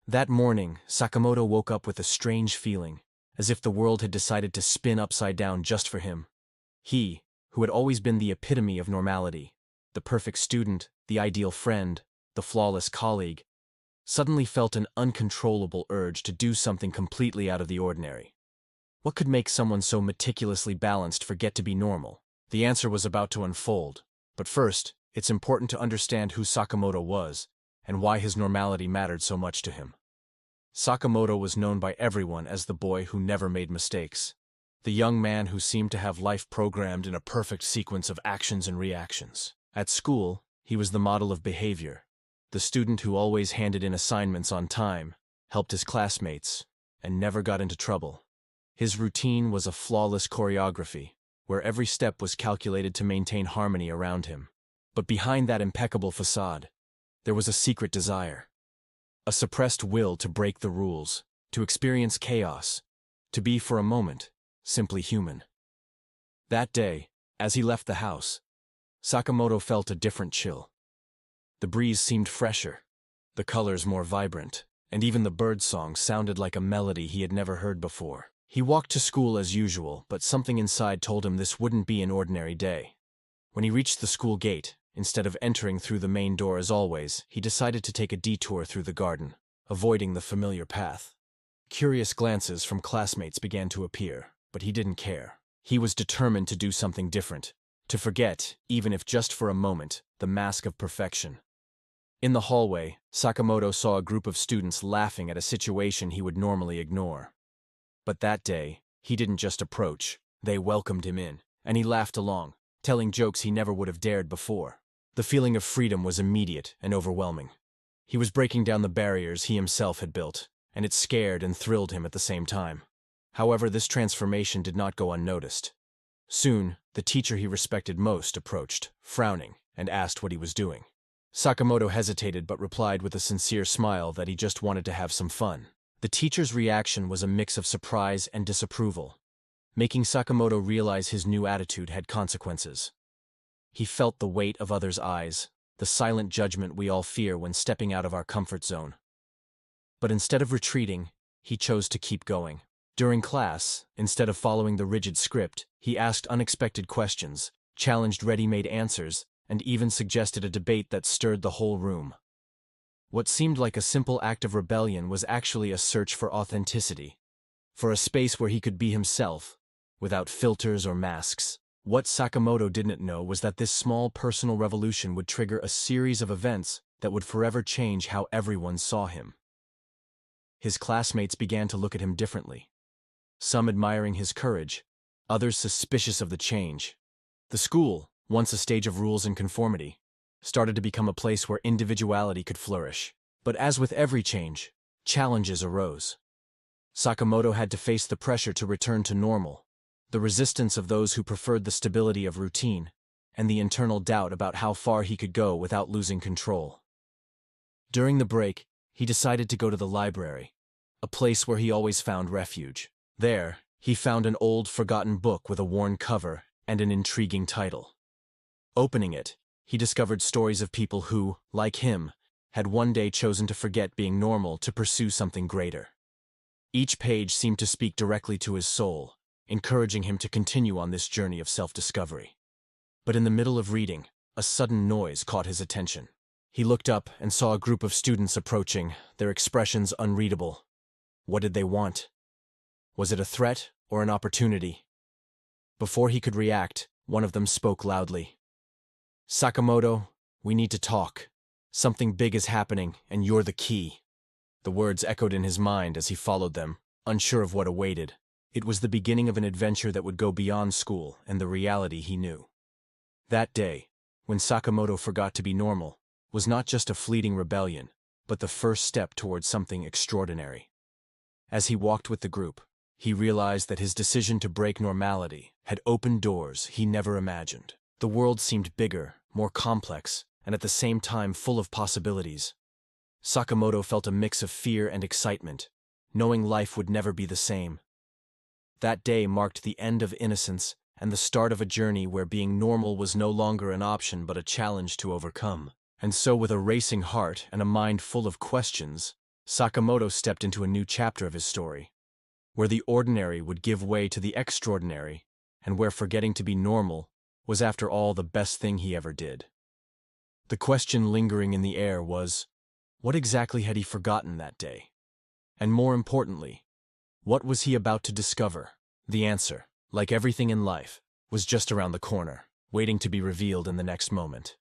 That morning, Sakamoto woke up with a strange feeling, as if the world had decided to spin upside down just for him. He, who had always been the epitome of normality, the perfect student, the ideal friend, the flawless colleague, suddenly felt an uncontrollable urge to do something completely out of the ordinary. What could make someone so meticulously balanced forget to be normal? The answer was about to unfold, but first, it's important to understand who Sakamoto was and why his normality mattered so much to him. Sakamoto was known by everyone as the boy who never made mistakes, the young man who seemed to have life programmed in a perfect sequence of actions and reactions. At school, he was the model of behavior, the student who always handed in assignments on time, helped his classmates, and never got into trouble. His routine was a flawless choreography, where every step was calculated to maintain harmony around him. But behind that impeccable facade, there was a secret desire, a suppressed will to break the rules, to experience chaos, to be for a moment simply human. That day, as he left the house, Sakamoto felt a different chill. The breeze seemed fresher, the colors more vibrant, and even the birdsong sounded like a melody he had never heard before. He walked to school as usual, but something inside told him this wouldn't be an ordinary day. When he reached the school gate, instead of entering through the main door as always, he decided to take a detour through the garden, avoiding the familiar path. Curious glances from classmates began to appear, but he didn't care. He was determined to do something different, to forget, even if just for a moment, the mask of perfection. In the hallway, Sakamoto saw a group of students laughing at a situation he would normally ignore. But that day, he didn't just approach, they welcomed him in, and he laughed along, telling jokes he never would have dared before. The feeling of freedom was immediate and overwhelming. He was breaking down the barriers he himself had built, and it scared and thrilled him at the same time. However, this transformation did not go unnoticed. Soon, the teacher he respected most approached, frowning, and asked what he was doing. Sakamoto hesitated but replied with a sincere smile that he just wanted to have some fun. The teacher's reaction was a mix of surprise and disapproval, making Sakamoto realize his new attitude had consequences. He felt the weight of others' eyes, the silent judgment we all fear when stepping out of our comfort zone. But instead of retreating, he chose to keep going. During class, instead of following the rigid script, he asked unexpected questions, challenged ready-made answers, and even suggested a debate that stirred the whole room. What seemed like a simple act of rebellion was actually a search for authenticity, for a space where he could be himself, without filters or masks. What Sakamoto didn't know was that this small personal revolution would trigger a series of events that would forever change how everyone saw him. His classmates began to look at him differently, some admiring his courage, others suspicious of the change. The school, once a stage of rules and conformity, started to become a place where individuality could flourish. But as with every change, challenges arose. Sakamoto had to face the pressure to return to normal, the resistance of those who preferred the stability of routine, and the internal doubt about how far he could go without losing control. During the break, he decided to go to the library, a place where he always found refuge. There, he found an old, forgotten book with a worn cover and an intriguing title. Opening it, he discovered stories of people who, like him, had one day chosen to forget being normal to pursue something greater. Each page seemed to speak directly to his soul, encouraging him to continue on this journey of self-discovery. But in the middle of reading, a sudden noise caught his attention. He looked up and saw a group of students approaching, their expressions unreadable. What did they want? Was it a threat or an opportunity? Before he could react, one of them spoke loudly. "Sakamoto, we need to talk. Something big is happening, and you're the key." The words echoed in his mind as he followed them, unsure of what awaited. It was the beginning of an adventure that would go beyond school and the reality he knew. That day, when Sakamoto forgot to be normal, was not just a fleeting rebellion, but the first step towards something extraordinary. As he walked with the group, he realized that his decision to break normality had opened doors he never imagined. The world seemed bigger, more complex, and at the same time full of possibilities. Sakamoto felt a mix of fear and excitement, knowing life would never be the same. That day marked the end of innocence and the start of a journey where being normal was no longer an option but a challenge to overcome. And so, with a racing heart and a mind full of questions, Sakamoto stepped into a new chapter of his story, where the ordinary would give way to the extraordinary, and where forgetting to be normal was after all the best thing he ever did. The question lingering in the air was, what exactly had he forgotten that day? And more importantly, what was he about to discover? The answer, like everything in life, was just around the corner, waiting to be revealed in the next moment.